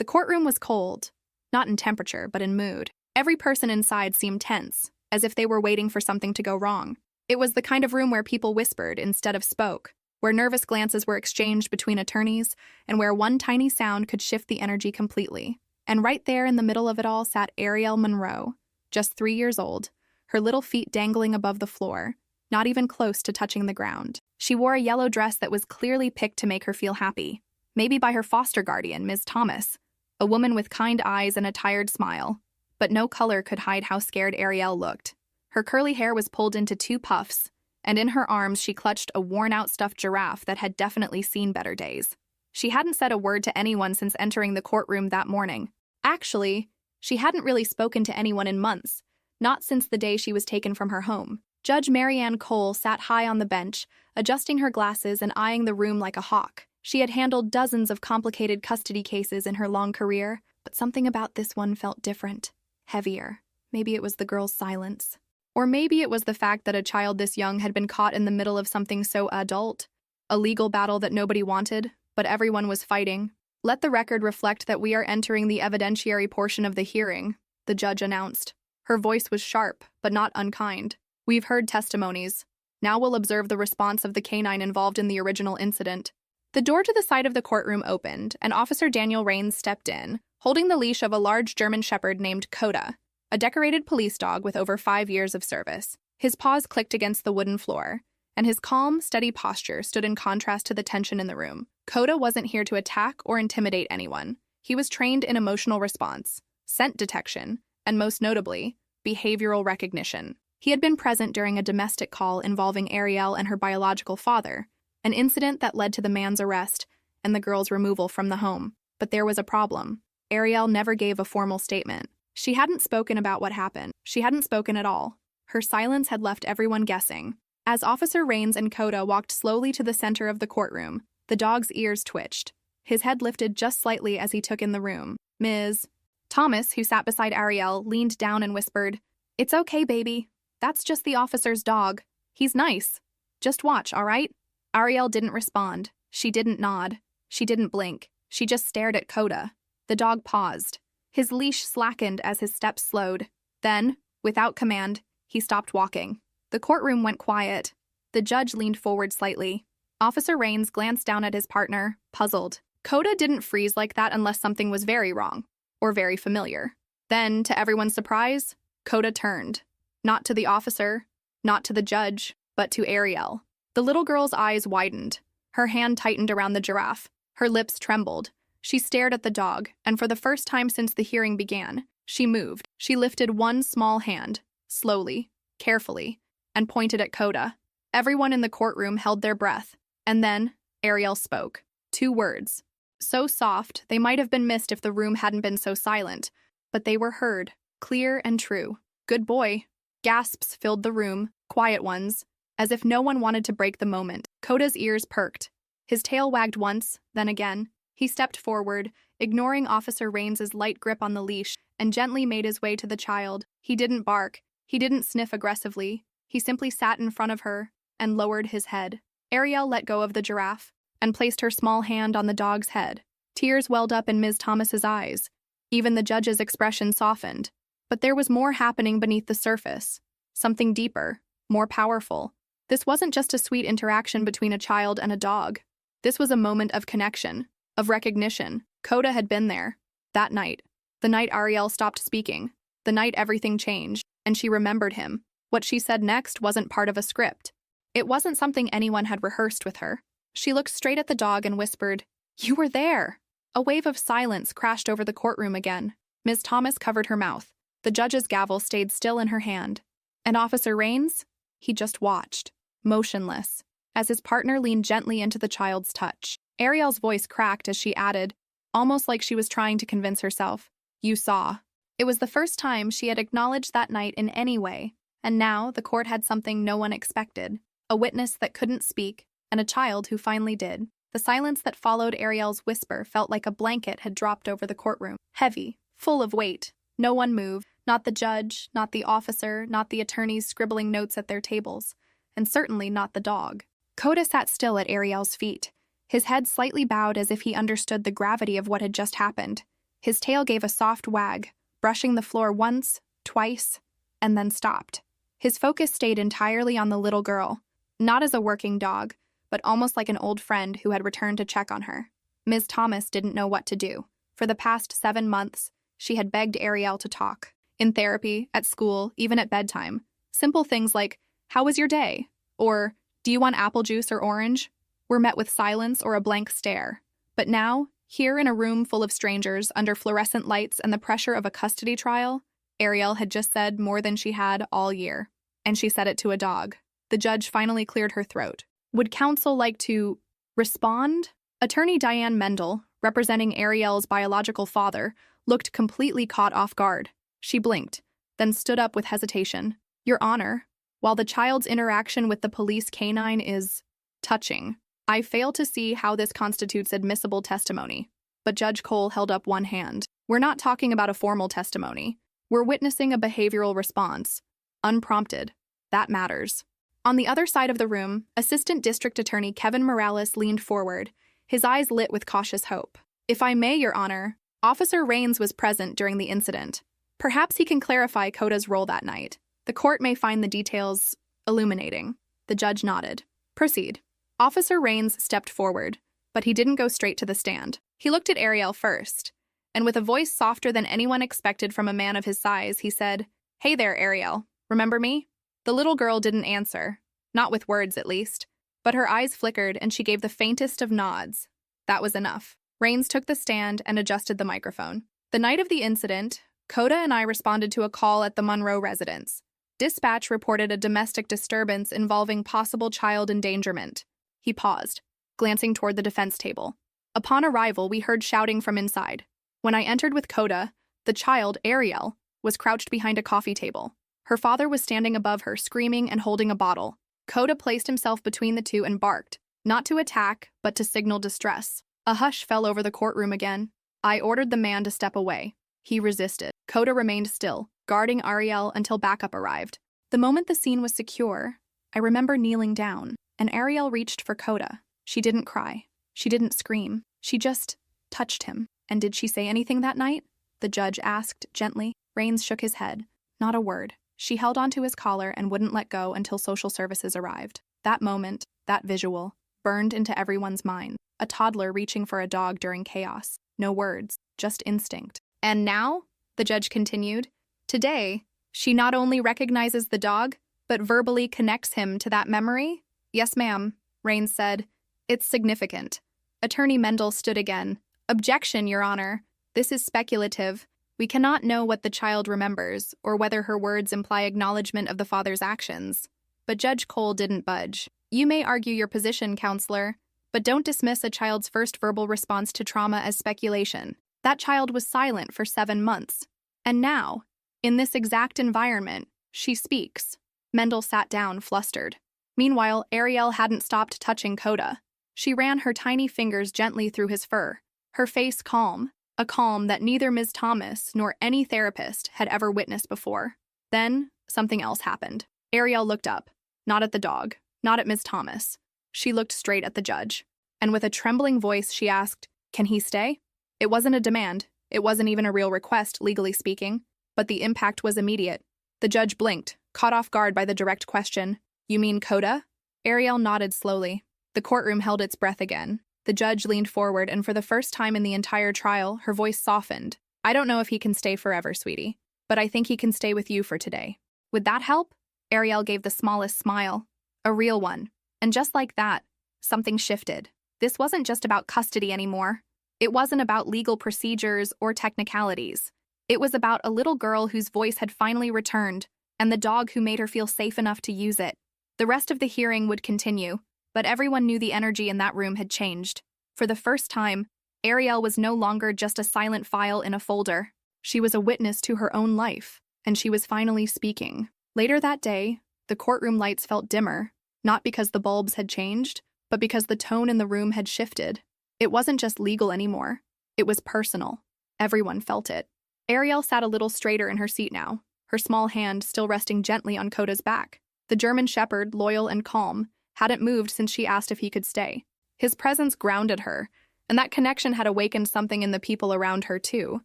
The courtroom was cold, not in temperature, but in mood. Every person inside seemed tense, as if they were waiting for something to go wrong. It was the kind of room where people whispered instead of spoke, where nervous glances were exchanged between attorneys, and where one tiny sound could shift the energy completely. And right there in the middle of it all sat Ariel Monroe, just 3 years old, her little feet dangling above the floor, not even close to touching the ground. She wore a yellow dress that was clearly picked to make her feel happy, maybe by her foster guardian, Ms. Thomas, a woman with kind eyes and a tired smile. But no color could hide how scared Ariel looked. Her curly hair was pulled into 2 puffs, and in her arms she clutched a worn-out stuffed giraffe that had definitely seen better days. She hadn't said a word to anyone since entering the courtroom that morning. Actually, she hadn't really spoken to anyone in months, not since the day she was taken from her home. Judge Marianne Cole sat high on the bench, adjusting her glasses and eyeing the room like a hawk. She had handled dozens of complicated custody cases in her long career, but something about this one felt different, heavier. Maybe it was the girl's silence. Or maybe it was the fact that a child this young had been caught in the middle of something so adult, a legal battle that nobody wanted, but everyone was fighting. "Let the record reflect that we are entering the evidentiary portion of the hearing," the judge announced. Her voice was sharp, but not unkind. "We've heard testimonies. Now we'll observe the response of the canine involved in the original incident." The door to the side of the courtroom opened, and Officer Daniel Rains stepped in, holding the leash of a large German shepherd named Coda, a decorated police dog with over 5 years of service. His paws clicked against the wooden floor, and his calm, steady posture stood in contrast to the tension in the room. Coda wasn't here to attack or intimidate anyone. He was trained in emotional response, scent detection, and most notably, behavioral recognition. He had been present during a domestic call involving Ariel and her biological father, an incident that led to the man's arrest and the girl's removal from the home. But there was a problem. Ariel never gave a formal statement. She hadn't spoken about what happened. She hadn't spoken at all. Her silence had left everyone guessing. As Officer Rains and Coda walked slowly to the center of the courtroom, the dog's ears twitched. His head lifted just slightly as he took in the room. Ms. Thomas, who sat beside Ariel, leaned down and whispered, "It's okay, baby. That's just the officer's dog. He's nice. Just watch, all right?" Ariel didn't respond. She didn't nod. She didn't blink. She just stared at Coda. The dog paused. His leash slackened as his steps slowed. Then, without command, he stopped walking. The courtroom went quiet. The judge leaned forward slightly. Officer Rains glanced down at his partner, puzzled. Coda didn't freeze like that unless something was very wrong, or very familiar. Then, to everyone's surprise, Coda turned. Not to the officer, not to the judge, but to Ariel. The little girl's eyes widened. Her hand tightened around the giraffe. Her lips trembled. She stared at the dog, and for the first time since the hearing began, she moved. She lifted one small hand, slowly, carefully, and pointed at Coda. Everyone in the courtroom held their breath. And then, Ariel spoke. 2 words. So soft, they might have been missed if the room hadn't been so silent, but they were heard, clear and true. "Good boy." Gasps filled the room, quiet ones, as if no one wanted to break the moment. Coda's ears perked. His tail wagged once, then again. He stepped forward, ignoring Officer Rains's light grip on the leash, and gently made his way to the child. He didn't bark. He didn't sniff aggressively. He simply sat in front of her and lowered his head. Ariel let go of the giraffe and placed her small hand on the dog's head. Tears welled up in Ms. Thomas's eyes. Even the judge's expression softened. But there was more happening beneath the surface. Something deeper, more powerful. This wasn't just a sweet interaction between a child and a dog. This was a moment of connection, of recognition. Coda had been there. That night. The night Ariel stopped speaking. The night everything changed, and she remembered him. What she said next wasn't part of a script. It wasn't something anyone had rehearsed with her. She looked straight at the dog and whispered, "You were there." A wave of silence crashed over the courtroom again. Ms. Thomas covered her mouth. The judge's gavel stayed still in her hand. And Officer Rains? He just watched, motionless, as his partner leaned gently into the child's touch. Ariel's voice cracked as she added, almost like she was trying to convince herself, "You saw." It was the first time she had acknowledged that night in any way, and now the court had something no one expected. A witness that couldn't speak, and a child who finally did. The silence that followed Ariel's whisper felt like a blanket had dropped over the courtroom. Heavy, full of weight. No one moved. Not the judge, not the officer, not the attorneys scribbling notes at their tables, and certainly not the dog. Coda sat still at Ariel's feet, his head slightly bowed as if he understood the gravity of what had just happened. His tail gave a soft wag, brushing the floor once, twice, and then stopped. His focus stayed entirely on the little girl, not as a working dog, but almost like an old friend who had returned to check on her. Ms. Thomas didn't know what to do. For the past 7 months, she had begged Ariel to talk. In therapy, at school, even at bedtime. Simple things like, "How was your day?" or "Do you want apple juice or orange?" were met with silence or a blank stare. But now, here in a room full of strangers, under fluorescent lights and the pressure of a custody trial, Ariel had just said more than she had all year. And she said it to a dog. The judge finally cleared her throat. Would counsel like to respond? Attorney Diane Mendel, representing Ariel's biological father, looked completely caught off guard. She blinked, then stood up with hesitation. Your Honor, while the child's interaction with the police canine is touching, I fail to see how this constitutes admissible testimony. But Judge Cole held up one hand. We're not talking about a formal testimony. We're witnessing a behavioral response. Unprompted. That matters. On the other side of the room, Assistant District Attorney Kevin Morales leaned forward, his eyes lit with cautious hope. If I may, Your Honor, Officer Raines was present during the incident. Perhaps he can clarify Coda's role that night. The court may find the details illuminating. The judge nodded. Proceed. Officer Raines stepped forward, but he didn't go straight to the stand. He looked at Ariel first, and with a voice softer than anyone expected from a man of his size, he said, Hey there, Ariel. Remember me? The little girl didn't answer, not with words at least, but her eyes flickered and she gave the faintest of nods. That was enough. Raines took the stand and adjusted the microphone. The night of the incident, Coda and I responded to a call at the Monroe residence. Dispatch reported a domestic disturbance involving possible child endangerment. He paused, glancing toward the defense table. Upon arrival, we heard shouting from inside. When I entered with Coda, the child, Ariel, was crouched behind a coffee table. Her father was standing above her, screaming and holding a bottle. Coda placed himself between the two and barked, not to attack, but to signal distress. A hush fell over the courtroom again. I ordered the man to step away. He resisted. Coda remained still, guarding Ariel until backup arrived. The moment the scene was secure, I remember kneeling down, and Ariel reached for Coda. She didn't cry. She didn't scream. She just touched him. And did she say anything that night? The judge asked gently. Raines shook his head. Not a word. She held onto his collar and wouldn't let go until social services arrived. That moment, that visual, burned into everyone's mind. A toddler reaching for a dog during chaos. No words, just instinct. And now, the judge continued, today, she not only recognizes the dog, but verbally connects him to that memory? Yes, ma'am, Raines said. It's significant. Attorney Mendel stood again. Objection, Your Honor. This is speculative. We cannot know what the child remembers, or whether her words imply acknowledgement of the father's actions. But Judge Cole didn't budge. You may argue your position, counselor, but don't dismiss a child's first verbal response to trauma as speculation. That child was silent for 7 months. And now, in this exact environment, she speaks. Mendel sat down, flustered. Meanwhile, Ariel hadn't stopped touching Coda. She ran her tiny fingers gently through his fur, her face calm, a calm that neither Ms. Thomas nor any therapist had ever witnessed before. Then, something else happened. Ariel looked up, not at the dog, not at Ms. Thomas. She looked straight at the judge, and with a trembling voice she asked, Can he stay? It wasn't a demand. It wasn't even a real request, legally speaking, but the impact was immediate. The judge blinked, caught off guard by the direct question. You mean Coda? Ariel nodded slowly. The courtroom held its breath again. The judge leaned forward, and for the first time in the entire trial, her voice softened. I don't know if he can stay forever, sweetie, but I think he can stay with you for today. Would that help? Ariel gave the smallest smile. A real one. And just like that, something shifted. This wasn't just about custody anymore. It wasn't about legal procedures or technicalities. It was about a little girl whose voice had finally returned, and the dog who made her feel safe enough to use it. The rest of the hearing would continue, but everyone knew the energy in that room had changed. For the first time, Ariel was no longer just a silent file in a folder. She was a witness to her own life, and she was finally speaking. Later that day, the courtroom lights felt dimmer, not because the bulbs had changed, but because the tone in the room had shifted. It wasn't just legal anymore. It was personal. Everyone felt it. Ariel sat a little straighter in her seat now, her small hand still resting gently on Coda's back. The German shepherd, loyal and calm, hadn't moved since she asked if he could stay. His presence grounded her, and that connection had awakened something in the people around her too.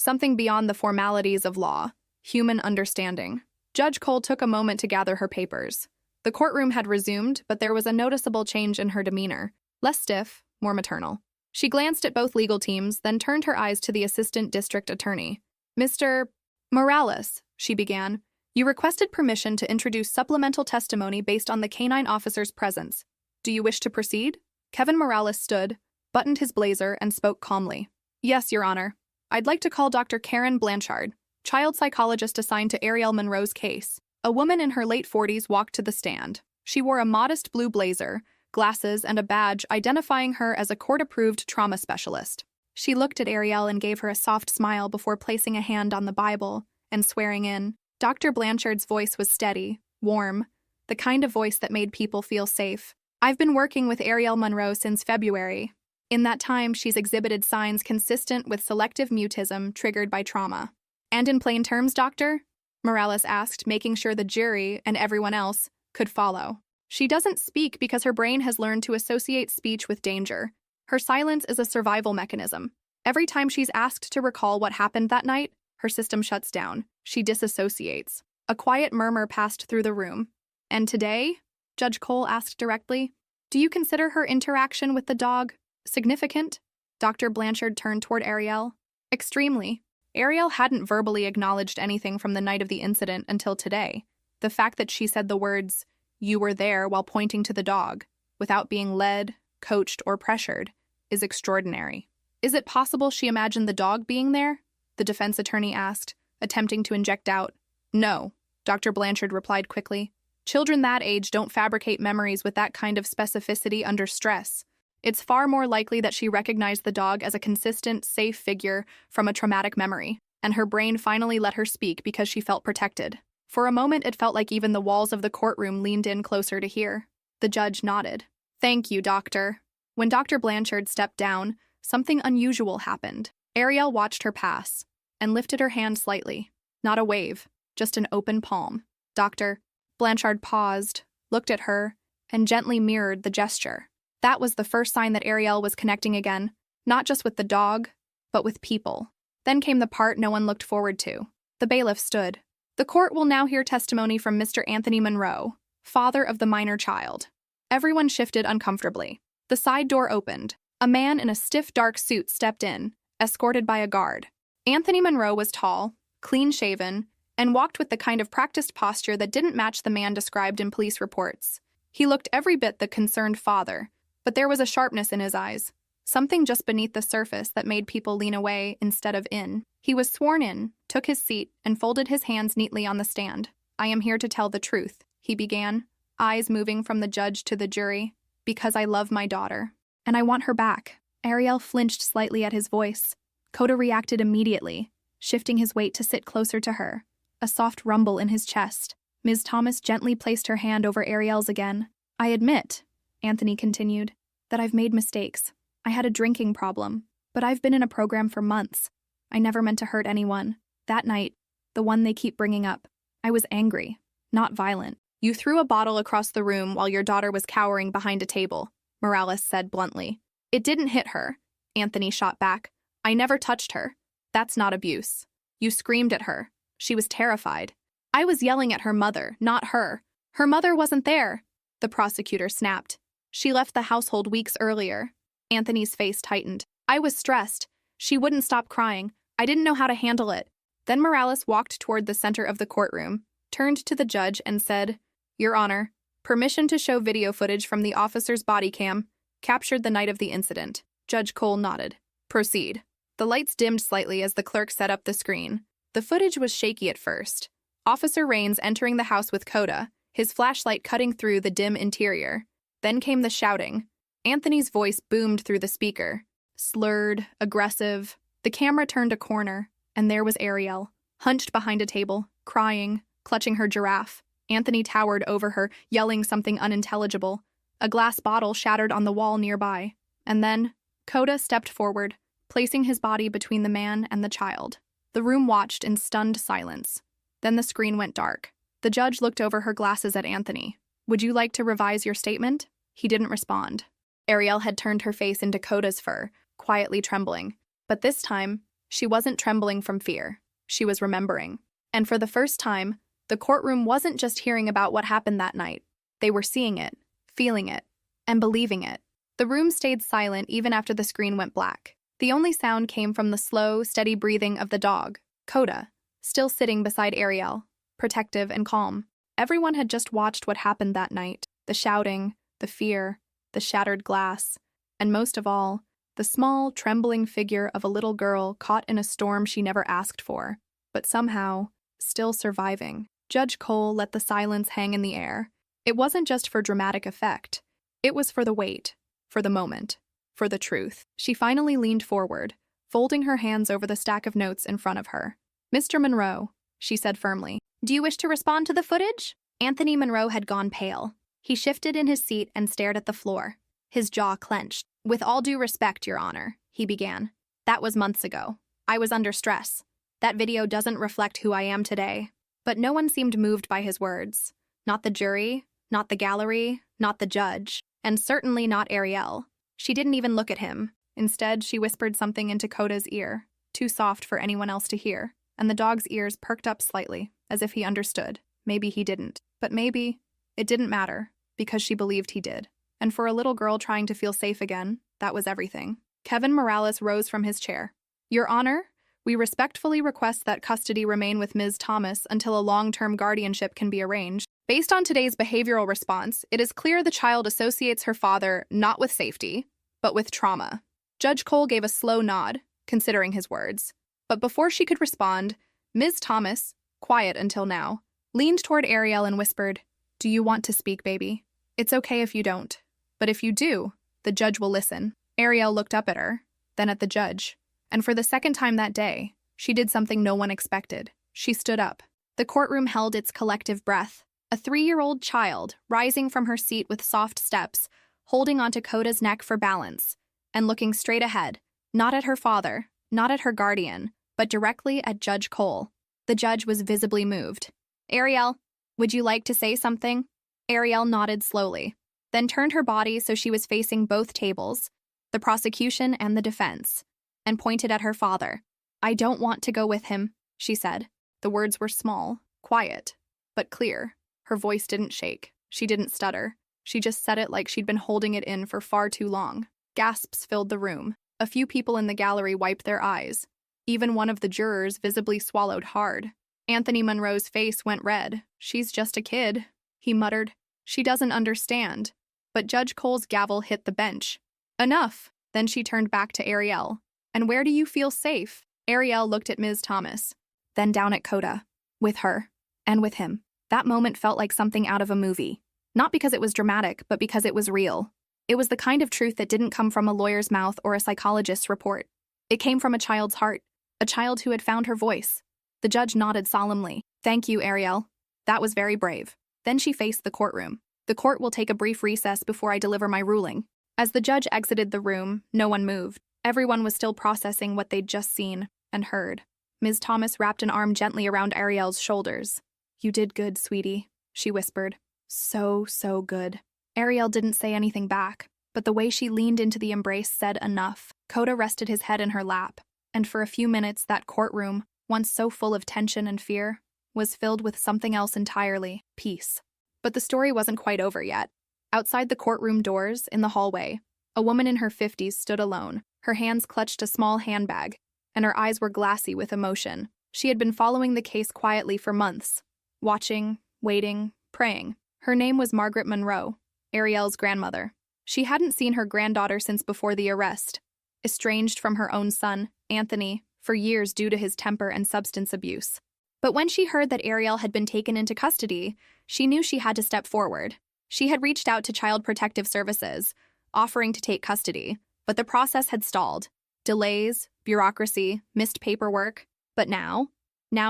something beyond the formalities of law, human understanding. Judge Cole took a moment to gather her papers. The courtroom had resumed, but there was a noticeable change in her demeanor, less stiff, more maternal. She glanced at both legal teams, then turned her eyes to the assistant district attorney. Mr. Morales, she began, you requested permission to introduce supplemental testimony based on the canine officer's presence. Do you wish to proceed? Kevin Morales stood, buttoned his blazer, and spoke calmly. Yes, Your Honor. I'd like to call Dr. Karen Blanchard, child psychologist assigned to Ariel Monroe's case. A woman in her late 40s walked to the stand. She wore a modest blue blazer, glasses, and a badge identifying her as a court-approved trauma specialist. She looked at Ariel and gave her a soft smile before placing a hand on the Bible and swearing in. Dr. Blanchard's voice was steady, warm, the kind of voice that made people feel safe. I've been working with Ariel Monroe since February. In that time, she's exhibited signs consistent with selective mutism triggered by trauma. And in plain terms, Doctor? Morales asked, making sure the jury and everyone else could follow. She doesn't speak because her brain has learned to associate speech with danger. Her silence is a survival mechanism. Every time she's asked to recall what happened that night, her system shuts down. She disassociates. A quiet murmur passed through the room. And today? Judge Cole asked directly. Do you consider her interaction with the dog significant? Dr. Blanchard turned toward Ariel. Extremely. Ariel hadn't verbally acknowledged anything from the night of the incident until today. The fact that she said the words, "You were there," while pointing to the dog, without being led, coached, or pressured, is extraordinary. Is it possible she imagined the dog being there? The defense attorney asked, attempting to inject doubt. No, Dr. Blanchard replied quickly. Children that age don't fabricate memories with that kind of specificity under stress. It's far more likely that she recognized the dog as a consistent, safe figure from a traumatic memory, and her brain finally let her speak because she felt protected. For a moment, it felt like even the walls of the courtroom leaned in closer to hear. The judge nodded. Thank you, doctor. When Dr. Blanchard stepped down, something unusual happened. Ariel watched her pass and lifted her hand slightly. Not a wave, just an open palm. Dr. Blanchard paused, looked at her, and gently mirrored the gesture. That was the first sign that Ariel was connecting again, not just with the dog, but with people. Then came the part no one looked forward to. The bailiff stood. The court will now hear testimony from Mr. Anthony Monroe, father of the minor child. Everyone shifted uncomfortably. The side door opened. A man in a stiff dark suit stepped in, escorted by a guard. Anthony Monroe was tall, clean-shaven, and walked with the kind of practiced posture that didn't match the man described in police reports. He looked every bit the concerned father, but there was a sharpness in his eyes, something just beneath the surface that made people lean away instead of in. He was sworn in, took his seat, and folded his hands neatly on the stand. I am here to tell the truth, he began, eyes moving from the judge to the jury, because I love my daughter, and I want her back. Ariel flinched slightly at his voice. Coda reacted immediately, shifting his weight to sit closer to her. A soft rumble in his chest. Ms. Thomas gently placed her hand over Ariel's again. I admit, Anthony continued, that I've made mistakes. I had a drinking problem, but I've been in a program for months. I never meant to hurt anyone. That night, the one they keep bringing up, I was angry, not violent. You threw a bottle across the room while your daughter was cowering behind a table, Morales said bluntly. It didn't hit her, Anthony shot back. I never touched her. That's not abuse. You screamed at her. She was terrified. I was yelling at her mother, not her. Her mother wasn't there, the prosecutor snapped. She left the household weeks earlier. Anthony's face tightened. I was stressed. She wouldn't stop crying. I didn't know how to handle it. Then Morales walked toward the center of the courtroom, turned to the judge and said, Your Honor, permission to show video footage from the officer's body cam, captured the night of the incident. Judge Cole nodded. Proceed. The lights dimmed slightly as the clerk set up the screen. The footage was shaky at first. Officer Raines entering the house with Coda, his flashlight cutting through the dim interior. Then came the shouting. Anthony's voice boomed through the speaker. Slurred, aggressive. The camera turned a corner, and there was Ariel, hunched behind a table, crying, clutching her giraffe. Anthony towered over her, yelling something unintelligible. A glass bottle shattered on the wall nearby. And then, Coda stepped forward, placing his body between the man and the child. The room watched in stunned silence. Then the screen went dark. The judge looked over her glasses at Anthony. Would you like to revise your statement? He didn't respond. Ariel had turned her face into Coda's fur, quietly trembling. But this time, She wasn't trembling from fear. She was remembering. And for the first time, the courtroom wasn't just hearing about what happened that night. They were seeing it, feeling it, and believing it. The room stayed silent even after the screen went black. The only sound came from the slow, steady breathing of the dog, Coda, still sitting beside Ariel, protective and calm. Everyone had just watched what happened that night. The shouting, the fear, the shattered glass, and most of all, the small, trembling figure of a little girl caught in a storm she never asked for, but somehow, still surviving. Judge Cole let the silence hang in the air. It wasn't just for dramatic effect. It was for the weight, for the moment, for the truth. She finally leaned forward, folding her hands over the stack of notes in front of her. "Mr. Monroe," she said firmly, "do you wish to respond to the footage?" Anthony Monroe had gone pale. He shifted in his seat and stared at the floor. His jaw clenched. "With all due respect, Your Honor," he began. "That was months ago. I was under stress. That video doesn't reflect who I am today." But no one seemed moved by his words. Not the jury, not the gallery, not the judge, and certainly not Ariel. She didn't even look at him. Instead, she whispered something into Coda's ear, too soft for anyone else to hear, and the dog's ears perked up slightly, as if he understood. Maybe he didn't. But maybe it didn't matter, because she believed he did. And for a little girl trying to feel safe again, that was everything. Kevin Morales rose from his chair. "Your Honor, we respectfully request that custody remain with Ms. Thomas until a long-term guardianship can be arranged. Based on today's behavioral response, it is clear the child associates her father not with safety, but with trauma." Judge Cole gave a slow nod, considering his words. But before she could respond, Ms. Thomas, quiet until now, leaned toward Ariel and whispered, "Do you want to speak, baby? It's okay if you don't. But if you do, the judge will listen." Ariel looked up at her, then at the judge. And for the second time that day, she did something no one expected. She stood up. The courtroom held its collective breath. A 3-year-old child, rising from her seat with soft steps, holding onto Coda's neck for balance, and looking straight ahead, not at her father, not at her guardian, but directly at Judge Cole. The judge was visibly moved. "Ariel, would you like to say something?" Ariel nodded slowly, then turned her body so she was facing both tables, the prosecution and the defense, and pointed at her father. "I don't want to go with him," she said. The words were small, quiet, but clear. Her voice didn't shake. She didn't stutter. She just said it like she'd been holding it in for far too long. Gasps filled the room. A few people in the gallery wiped their eyes. Even one of the jurors visibly swallowed hard. Anthony Monroe's face went red. "She's just a kid," he muttered. "She doesn't understand." But Judge Cole's gavel hit the bench. "Enough." Then she turned back to Ariel. "And where do you feel safe?" Ariel looked at Ms. Thomas, then down at Coda. With her. And with him. That moment felt like something out of a movie. Not because it was dramatic, but because it was real. It was the kind of truth that didn't come from a lawyer's mouth or a psychologist's report. It came from a child's heart, a child who had found her voice. The judge nodded solemnly. "Thank you, Ariel. That was very brave." Then she faced the courtroom. "The court will take a brief recess before I deliver my ruling." As the judge exited the room, no one moved. Everyone was still processing what they'd just seen and heard. Ms. Thomas wrapped an arm gently around Ariel's shoulders. "You did good, sweetie," she whispered. "So good." Ariel didn't say anything back, but the way she leaned into the embrace said enough. Coda rested his head in her lap, and for a few minutes that courtroom, once so full of tension and fear, was filled with something else entirely, peace. But the story wasn't quite over yet. Outside the courtroom doors, in the hallway, a woman in her 50s stood alone. Her hands clutched a small handbag, and her eyes were glassy with emotion. She had been following the case quietly for months, watching, waiting, praying. Her name was Margaret Monroe, Ariel's grandmother. She hadn't seen her granddaughter since before the arrest, estranged from her own son, Anthony, for years due to his temper and substance abuse. But when she heard that Ariel had been taken into custody, she knew she had to step forward. She had reached out to Child Protective Services, offering to take custody, but the process had stalled. Delays, bureaucracy, missed paperwork. But now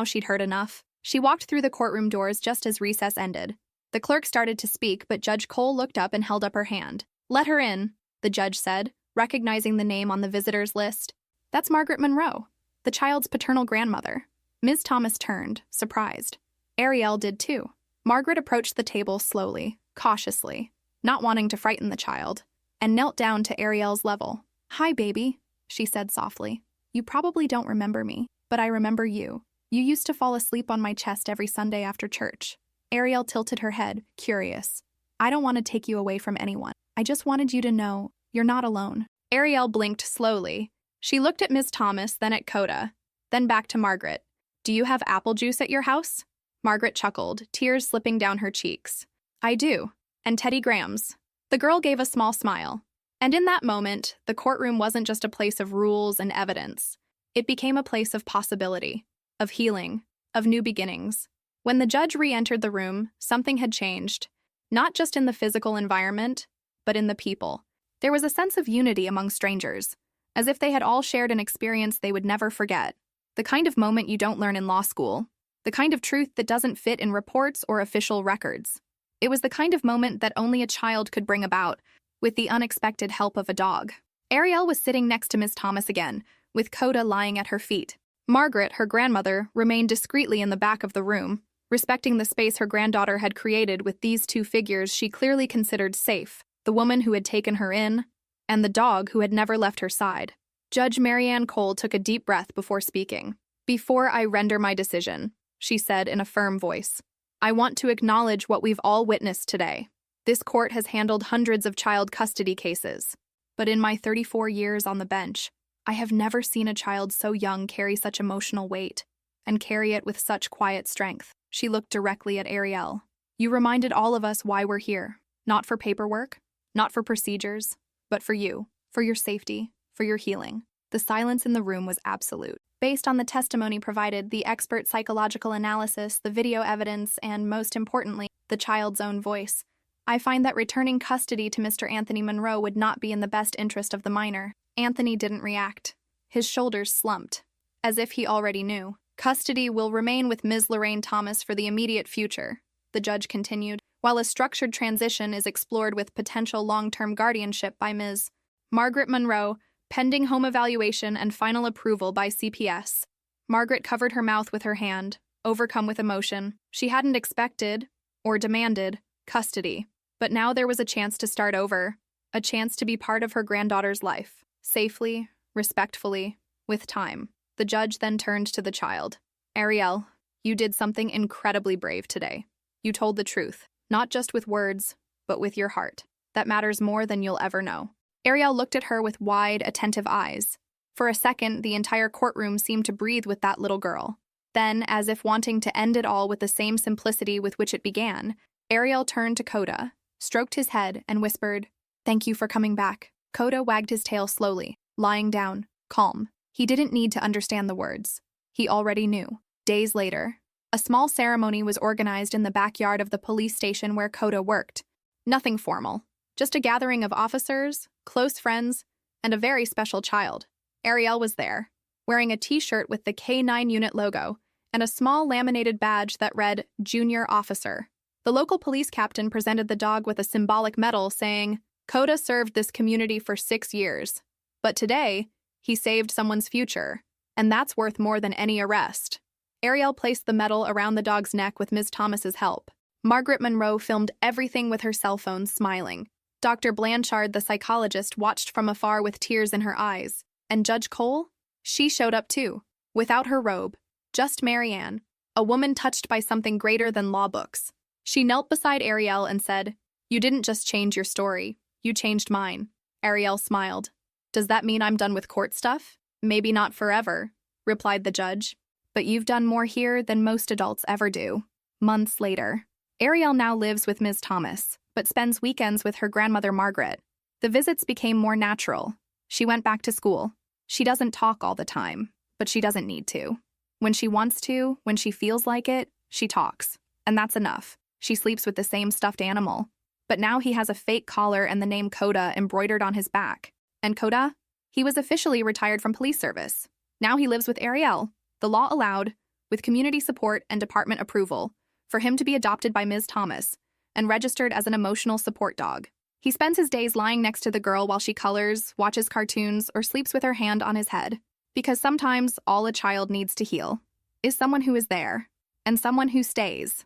she'd heard enough. She walked through the courtroom doors just as recess ended. The clerk started to speak, but Judge Cole looked up and held up her hand. "Let her in," the judge said, recognizing the name on the visitors list. "That's Margaret Monroe, the child's paternal grandmother." Ms. Thomas turned, surprised. Ariel did too. Margaret approached the table slowly, cautiously, not wanting to frighten the child, and knelt down to Ariel's level. "Hi, baby," she said softly. You probably don't remember me, but I remember you. You used to fall asleep on my chest every Sunday after church. Ariel tilted her head, curious. I don't want to take you away from anyone. I just wanted you to know you're not alone. Ariel blinked slowly. She looked at Ms. Thomas, then at Coda, then back to Margaret. Do you have apple juice at your house? Margaret chuckled, tears slipping down her cheeks. I do. And Teddy Grahams. The girl gave a small smile. And in that moment, the courtroom wasn't just a place of rules and evidence. It became a place of possibility, of healing, of new beginnings. When the judge re-entered the room, something had changed, not just in the physical environment, but in the people. There was a sense of unity among strangers, as if they had all shared an experience they would never forget. The kind of moment you don't learn in law school, the kind of truth that doesn't fit in reports or official records. It was the kind of moment that only a child could bring about, with the unexpected help of a dog. Ariel was sitting next to Miss Thomas again, with Coda lying at her feet. Margaret, her grandmother, remained discreetly in the back of the room, respecting the space her granddaughter had created with these two figures she clearly considered safe, the woman who had taken her in, and the dog who had never left her side. Judge Marianne Cole took a deep breath before speaking. Before I render my decision, she said in a firm voice, I want to acknowledge what we've all witnessed today. This court has handled hundreds of child custody cases, but in my 34 years on the bench, I have never seen a child so young carry such emotional weight, and carry it with such quiet strength. She looked directly at Ariel. You reminded all of us why we're here. Not for paperwork, not for procedures, but for you, for your safety, for your healing. The silence in the room was absolute. Based on the testimony provided, the expert psychological analysis, the video evidence, and most importantly, the child's own voice, I find that returning custody to Mr. Anthony Monroe would not be in the best interest of the minor. Anthony didn't react. His shoulders slumped, as if he already knew. Custody will remain with Ms. Lorraine Thomas for the immediate future, the judge continued, while a structured transition is explored with potential long-term guardianship by Ms. Margaret Monroe, pending home evaluation and final approval by CPS. Margaret covered her mouth with her hand, overcome with emotion. She hadn't expected, or demanded, custody. But now there was a chance to start over, a chance to be part of her granddaughter's life, safely, respectfully, with time. The judge then turned to the child. Ariel, you did something incredibly brave today. You told the truth, not just with words, but with your heart. That matters more than you'll ever know. Ariel looked at her with wide, attentive eyes. For a second, the entire courtroom seemed to breathe with that little girl. Then, as if wanting to end it all with the same simplicity with which it began, Ariel turned to Coda, stroked his head, and whispered, Thank you for coming back. Coda wagged his tail slowly, lying down, calm. He didn't need to understand the words. He already knew. Days later, a small ceremony was organized in the backyard of the police station where Coda worked. Nothing formal, just a gathering of officers, close friends, and a very special child. Ariel was there, wearing a t-shirt with the K9 unit logo and a small laminated badge that read Junior Officer. The local police captain presented the dog with a symbolic medal saying, Coda served this community for 6 years, but today, he saved someone's future, and that's worth more than any arrest. Ariel placed the medal around the dog's neck with Ms. Thomas's help. Margaret Monroe filmed everything with her cell phone, smiling. Dr. Blanchard, the psychologist, watched from afar with tears in her eyes. And Judge Cole? She showed up too, without her robe, just Marianne, a woman touched by something greater than law books. She knelt beside Ariel and said, You didn't just change your story, you changed mine. Ariel smiled. Does that mean I'm done with court stuff? Maybe not forever, replied the judge. But you've done more here than most adults ever do. Months later, Ariel now lives with Ms. Thomas, but spends weekends with her grandmother Margaret. The visits became more natural. She went back to school. She doesn't talk all the time, but she doesn't need to. When she wants to, when she feels like it, she talks. And that's enough. She sleeps with the same stuffed animal. But now he has a fake collar and the name Coda embroidered on his back. And Coda? He was officially retired from police service. Now he lives with Ariel. The law allowed, with community support and department approval, for him to be adopted by Ms. Thomas and registered as an emotional support dog. He spends his days lying next to the girl while she colors, watches cartoons, or sleeps with her hand on his head. Because sometimes all a child needs to heal is someone who is there, and someone who stays.